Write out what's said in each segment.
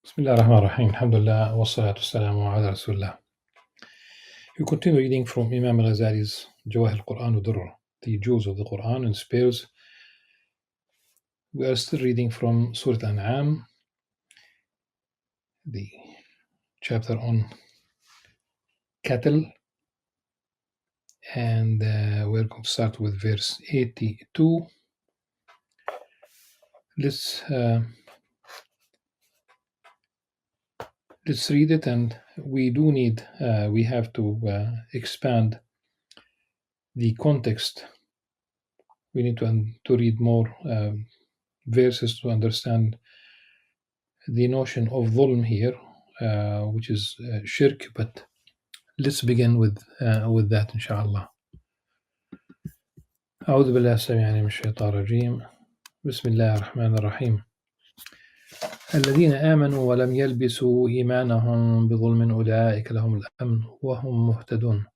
Bismillah ar-Rahman ar-Rahim. Alhamdulillah wa salatu wassalamu ala Rasulullah. We continue reading from Imam Al-Ghazali's Jawahir al-Quran wa the jewels of the Quran and spears. We are still reading from Surah An'am, the chapter on cattle, and we're going to start with verse 82. Let's read it, and we have to expand the context. We need to read more verses to understand the notion of dhulm here, which is shirk. But let's begin with that, inshallah. أعوذ بالله السميع العليم من الشيطان الرجيم. بسم الله الرحمن الرحيم. الذين آمنوا ولم يلبسوا إيمانهم بظلم أولئك لهم الأمن وهم مهتدون.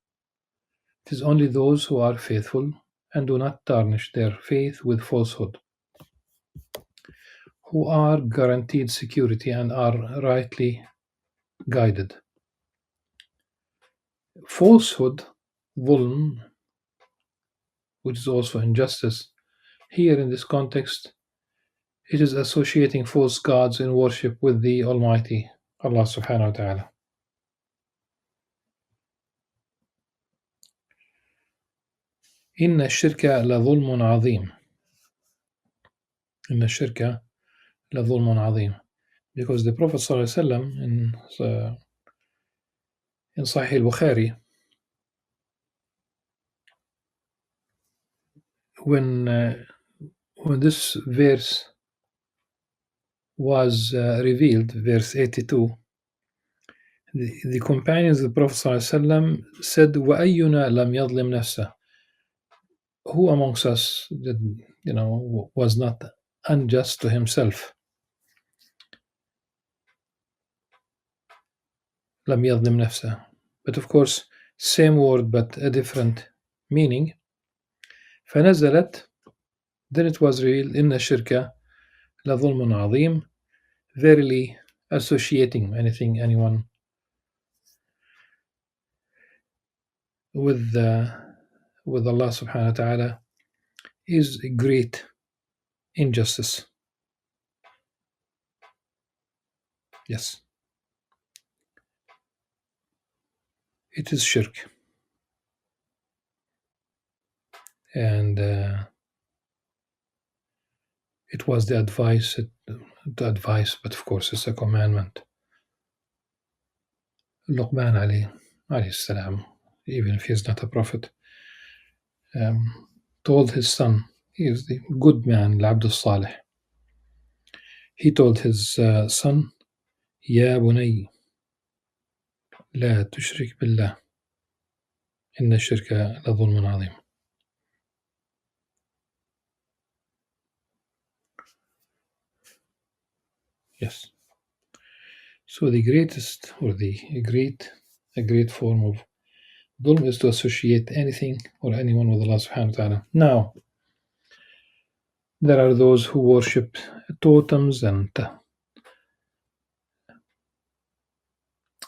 It is only those who are faithful and do not tarnish their faith with falsehood, who are guaranteed security and are rightly guided. Falsehood, dhulm, which is also injustice, here in this context, it is associating false gods in worship with the Almighty Allah subhanahu wa ta'ala. إن الشرك لظلم عظيم. إن الشرك لظلم عظيم. Because the Prophet ﷺ in Sahih al-Bukhari, when this verse was revealed, verse 82, the companions of the Prophet ﷺ said, وَأَيُّنَا لَمْ يَظْلِمْ نَفْسَهُ. Who amongst us was not unjust to himself? لم يظلم نفسه. But of course, same word but a different meaning. فنزلت, then it was revealed, إن الشرك لظلم عظيم, verily associating anyone with Allah subhanahu wa ta'ala is a great injustice. Yes, it is shirk. And it was the advice, but of course it's a commandment. Luqman alayhi salam, even if he is not a prophet, told his son, he is the good man, Abdul Salih. He told his son, يا بني لا تشرك بالله إن الشرك لظلم عظيم. Yes. So the greatest, or a great form of dhulm is to associate anything or anyone with Allah subhanahu wa ta'ala. Now, there are those who worship totems and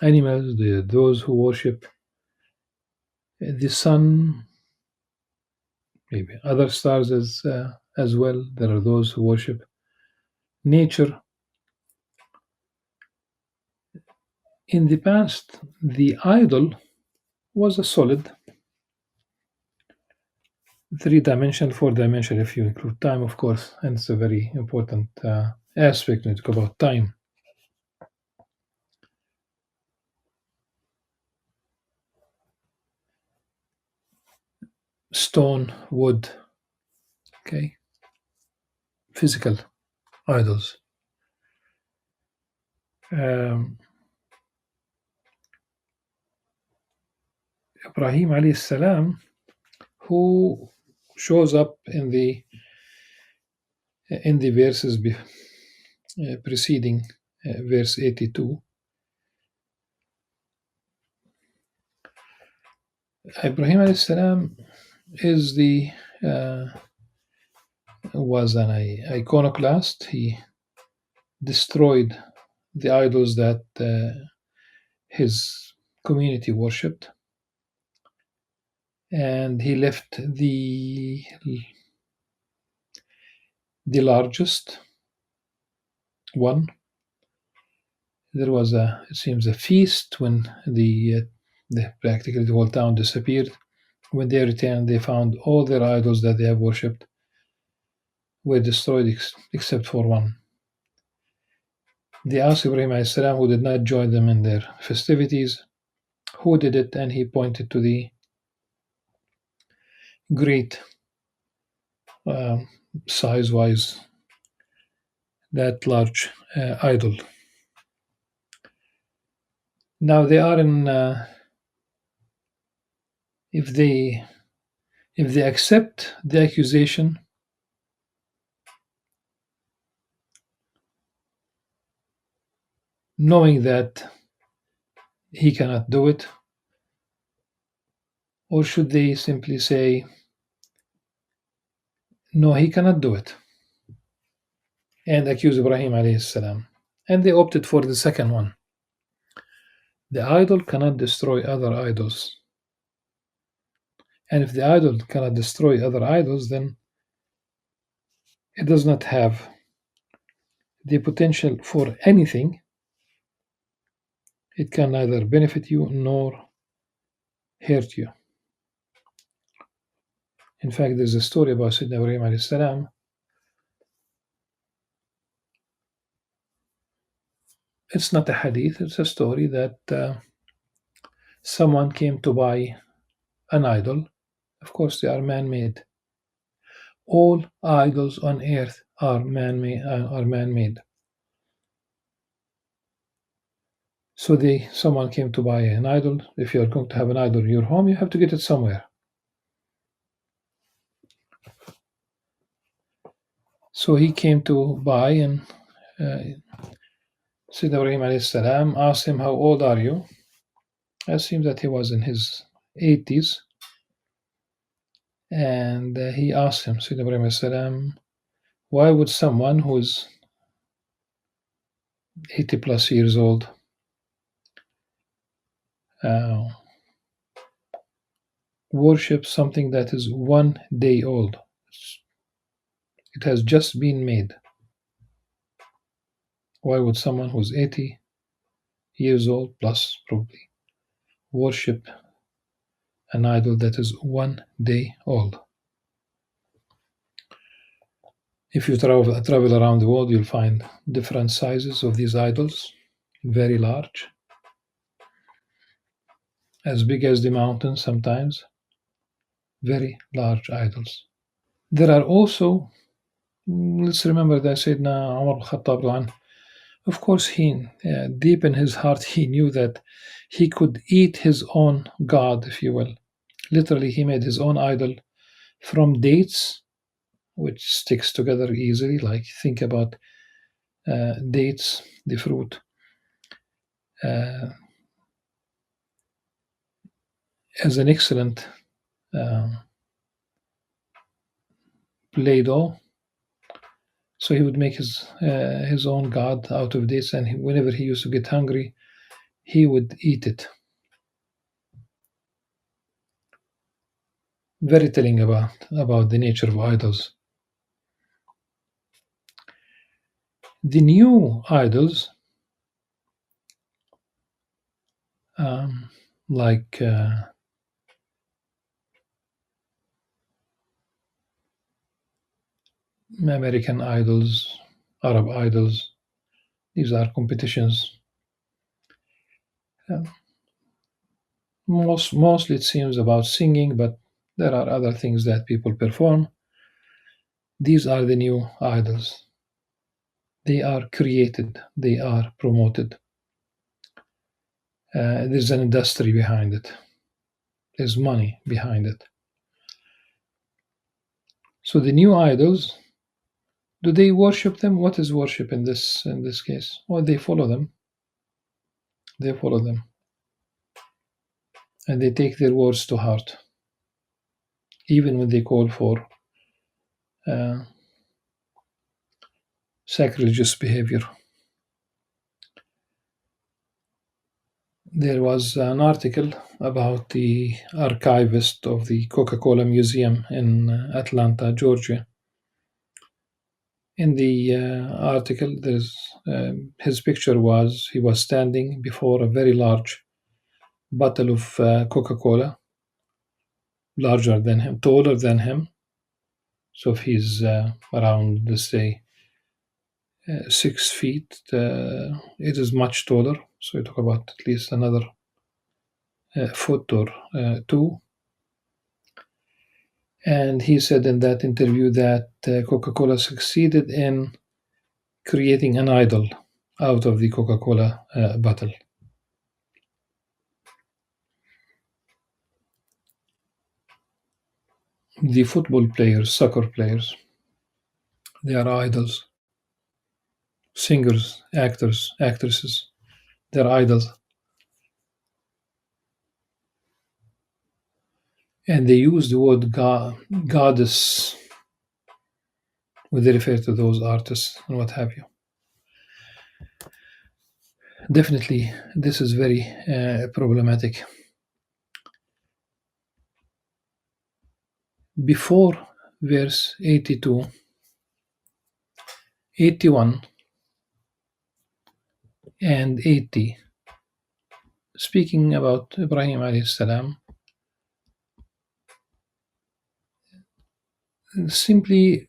animals, those who worship the sun, maybe other stars as well. There are those who worship nature. In the past, the idol was a solid 3-dimensional, 4-dimensional, if you include time, of course, and it's a very important aspect when you talk about time. Stone, wood, okay, physical idols. Ibrahim alayhi salam, who shows up in the verses preceding verse 82. Ibrahim alayhi salam is was an iconoclast. He destroyed the idols that his community worshipped, and he left the largest one. There was it seems a feast when practically the whole town disappeared. When they returned, they found all their idols that they have worshipped were destroyed except for one. They asked Ibrahim alayhi salam, who did not join them in their festivities, who did it, and he pointed to the great size-wise, that large idol. Now they are in if they accept the accusation, knowing that he cannot do it, or should they simply say, no, he cannot do it, and accuse Ibrahim alayhi salam? And they opted for the second one. The idol cannot destroy other idols. And if the idol cannot destroy other idols, then it does not have the potential for anything. It can neither benefit you nor hurt you. In fact, there's a story about Sayyidina Ibrahim alayhi salam. It's not a hadith, it's a story that someone came to buy an idol. Of course, they are man-made. All idols on earth are man-made. So someone came to buy an idol. If you are going to have an idol in your home, you have to get it somewhere. So he came to buy, and Sayyidina Ibrahim alayhi salam asked him, how old are you? It seems that he was in his 80s. And he asked him, Sayyidina Ibrahim alayhi salam, why would someone who is 80 plus years old worship something that is 1 day old? It has just been made. Why would someone who's 80 years old plus probably worship an idol that is 1 day old? If you travel around the world, you'll find different sizes of these idols, very large, as big as the mountains sometimes, very large idols. There are also, let's remember that Sayyidina Umar al-Khattab, of course, he deep in his heart, he knew that he could eat his own God, if you will. Literally, he made his own idol from dates, which sticks together easily. Like, think about dates, the fruit. As an excellent Play-Doh. So he would make his own God out of dates, and whenever he used to get hungry, he would eat it. Very telling about the nature of idols. The new idols, like American idols, Arab idols, these are competitions. Mostly it seems about singing, but there are other things that people perform. These are the new idols. They are created, they are promoted. There's an industry behind it. There's money behind it. So the new idols, do they worship them? What is worship in this case? Well, they follow them. They follow them. And they take their words to heart. Even when they call for sacrilegious behavior. There was an article about the archivist of the Coca Cola Museum in Atlanta, Georgia. In the article, his picture was he was standing before a very large bottle of Coca Cola, larger than him, taller than him. So if he's around, let's say, 6 feet, it is much taller. So you talk about at least another foot or two. And he said in that interview that Coca Cola succeeded in creating an idol out of the Coca Cola bottle. The football players, soccer players, they are idols. Singers, actors, actresses, they're idols. And they use the word goddess when they refer to those artists and what have you. Definitely, this is very problematic. Before verse 82, 81, and 80, speaking about Ibrahim alayhi salam, simply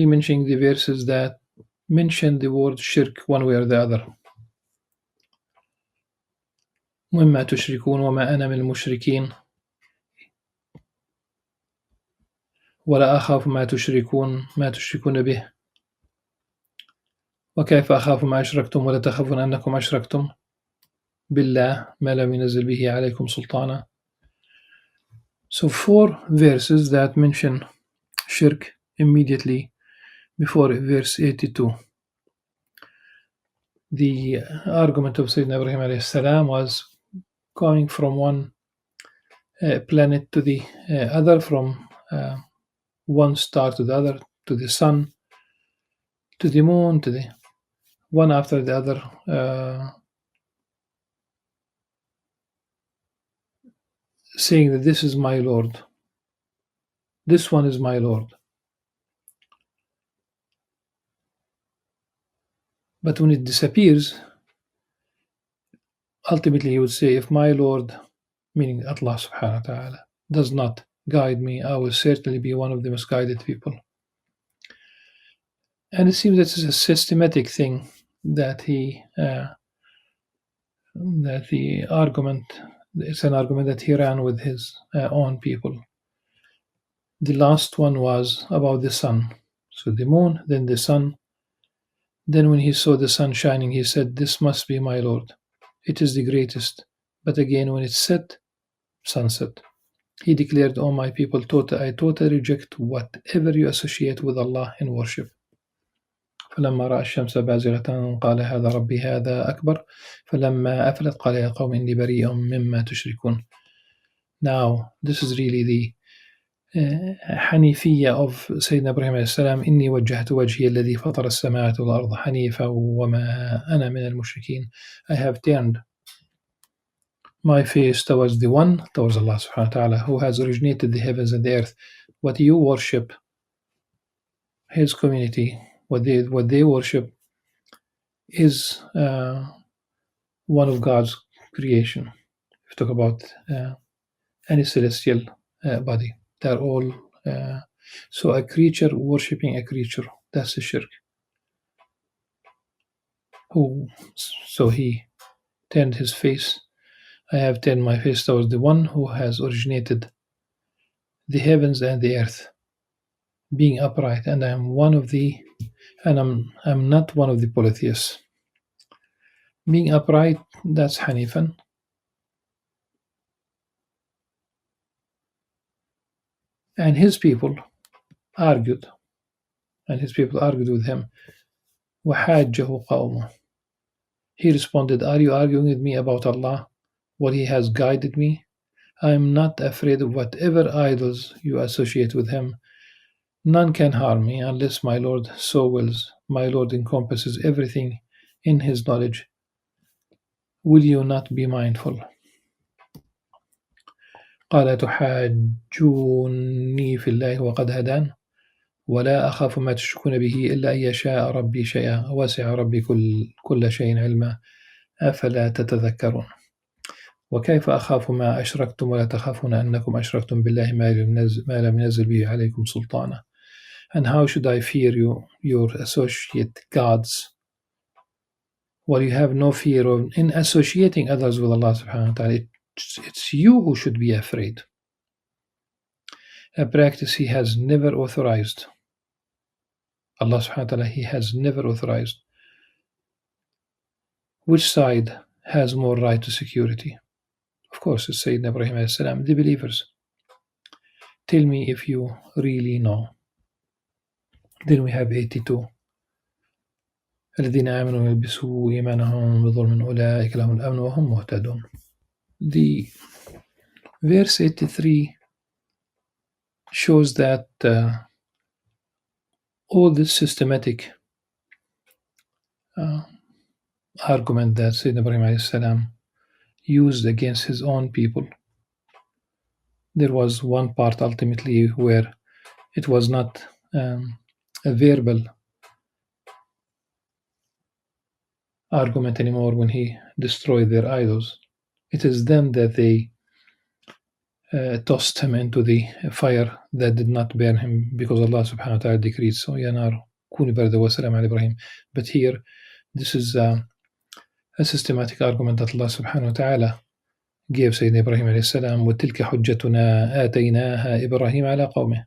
mentioning the verses that mention the word shirk one way or the other. مما تشركون وما أنا من المشركين ولا أخاف ما تشركون به وكيف أخاف ما أشركتم ولا تخافون أنكم أشركتم بالله ما لم ينزل به عليكم سلطانا. So 4 verses that mention shirk immediately before verse 82. The argument of Sayyidina Ibrahim alayhi salam was going from one planet to the other, from one star to the other, to the sun, to the moon, to the one after the other, saying that this is my Lord, this one is my Lord. But when it disappears, ultimately he would say, if my Lord, meaning Allah subhanahu wa ta'ala, does not guide me, I will certainly be one of the misguided people. And it seems that it's a systematic thing that it's an argument that he ran with his own people. The last one was about the sun. So the moon, then the sun. Then when he saw the sun shining, he said, this must be my Lord. It is the greatest. But again, when it set, sunset, he declared, O my people, I totally reject whatever you associate with Allah in worship. فلما رأى الشمس بازغة قال هذا ربي هذا أكبر فلما أفلت قال يا قوم إني بريء مما تشركون. Now, this is really the حنيفية of Sayyidina Ibrahim alayhi salam. إني وجهت وجهي الذي فطر السماوات والأرض حنيفا وما أنا من المشركين. I have turned my face towards the one, towards Allah subhanahu wa ta'ala, who has originated the heavens and the earth. What you worship, his community, what they worship is one of God's creation. If you talk about any celestial body, they're all so a creature worshipping a creature, that's a shirk. So he turned his face. I have turned my face towards the one who has originated the heavens and the earth, being upright, and I'm not one of the polytheists. Being upright, that's Hanifan. And his people argued with him. وَحَاجَّهُ قَوْمُهُ. He responded, are you arguing with me about Allah, what He has guided me? I am not afraid of whatever idols you associate with Him. None can harm me unless my Lord so wills. My Lord encompasses everything in His knowledge. Will you not be mindful? قال تحاجوني في الله وقد هدان ولا أخاف ما تشركون به إلا أن يشاء ربي شيئا وسع ربي كل شيء علما أفلا تتذكرون وكيف أخاف ما أشركتم ولا تخافون أنكم أشركتم بالله ما لم ينزل به عليكم سلطانا. And how should I fear your associate gods while you have no fear of in associating others with Allah subhanahu wa ta'ala? It's you who should be afraid. A practice He has never authorized. Allah subhanahu wa ta'ala, He has never authorized. Which side has more right to security? Of course, it's Sayyidina Ibrahim alayhi salam, the believers. Tell me if you really know. Then we have 82. الذين آمنوا يلبسوا إيمانهم بظلم أولئك لهم الأمن وهم مهتدون. The verse 83 shows that all this systematic argument that Sayyidina Ibrahim alayhi salam used against his own people, there was one part ultimately where it was not a verbal argument anymore when he destroyed their idols. It is then that they tossed him into the fire that did not burn him because Allah subhanahu wa ta'ala decreed so. Ya nar kuni barda wa salam ala Ibrahim. But here, this is a systematic argument that Allah subhanahu wa ta'ala gave Sayyidina Ibrahim alayhi salam. وَتِلْكَ حُجَّتُنَا آتَيْنَاهَا إِبْرَاهِيمَ عَلَى قَوْمِهِ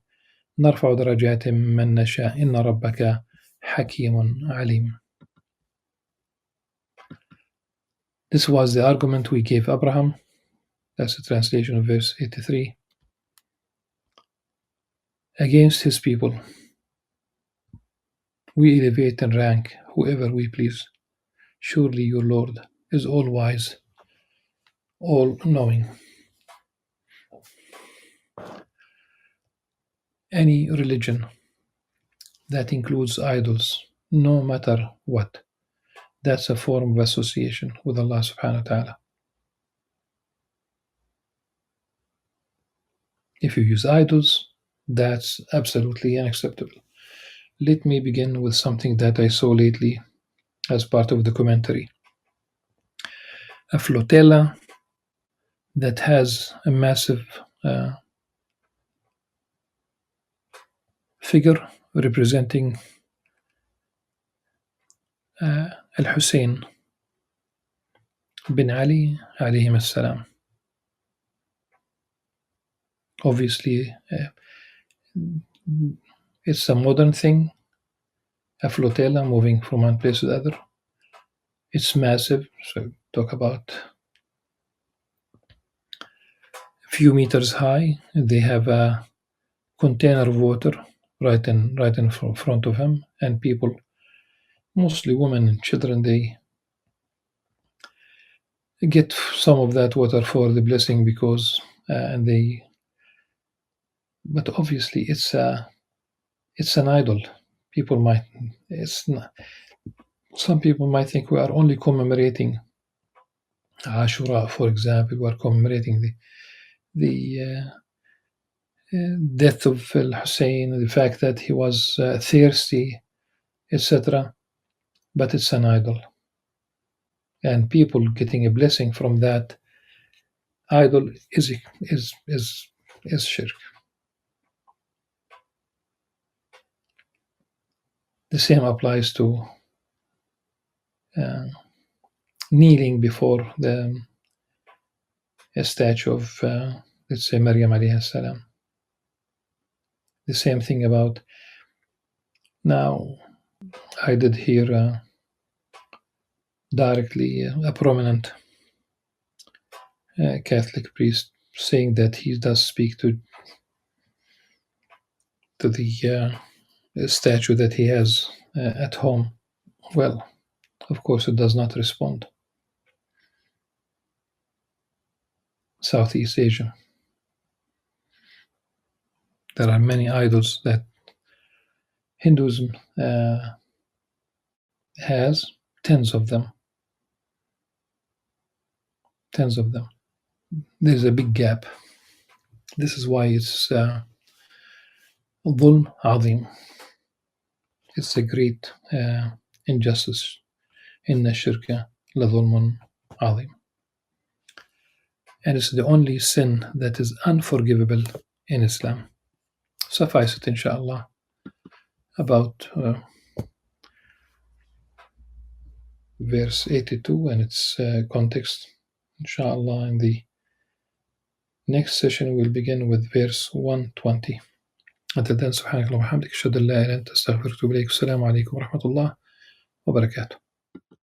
نَرْفَعُ دَرَجَاتٍ مَّن نَّشَاءُ إِنَّ رَبَّكَ حَكِيمٌ عَلِيمٌ. This was the argument we gave Abraham. That's the translation of verse 83. Against his people, we elevate and rank whoever we please. Surely your Lord is all-wise, all-knowing. Any religion that includes idols, no matter what, that's a form of association with Allah subhanahu wa ta'ala. If you use idols, that's absolutely unacceptable. Let me begin with something that I saw lately as part of the commentary. A flotilla that has a massive figure representing Al-Hussein bin Ali alayhim salam. Obviously, it's a modern thing, a flotilla moving from one place to the other. It's massive, so talk about a few meters high. They have a container of water right in front of him, and people, mostly women and children, they get some of that water for the blessing because but obviously it's an idol. Some people might think we are only commemorating Ashura, for example. We are commemorating the death of Al-Hussein, the fact that he was thirsty, etc. But it's an idol, and people getting a blessing from that idol is shirk. The same applies to kneeling before a statue of, let's say, Maryam alayhi salam. The same thing about, now I did hear directly a prominent Catholic priest saying that he does speak to the statue that he has at home. Well, of course it does not respond. Southeast Asia. There are many idols that Hinduism has, tens of them. tens of them. There's a big gap. This is why it's ظلم عظيم. It's a great injustice. إن الشرك لظلم عظيم. And it's the only sin that is unforgivable in Islam. Suffice it, inshallah, about verse 82 and its context. Inshallah, in the next session we'll begin with verse 120. Until then, سبحانك اللهم وبحمدك أشهد أن لا إله إلا أنت أستغفرك وأتوب إليك. السلام عليكم ورحمة الله وبركاته.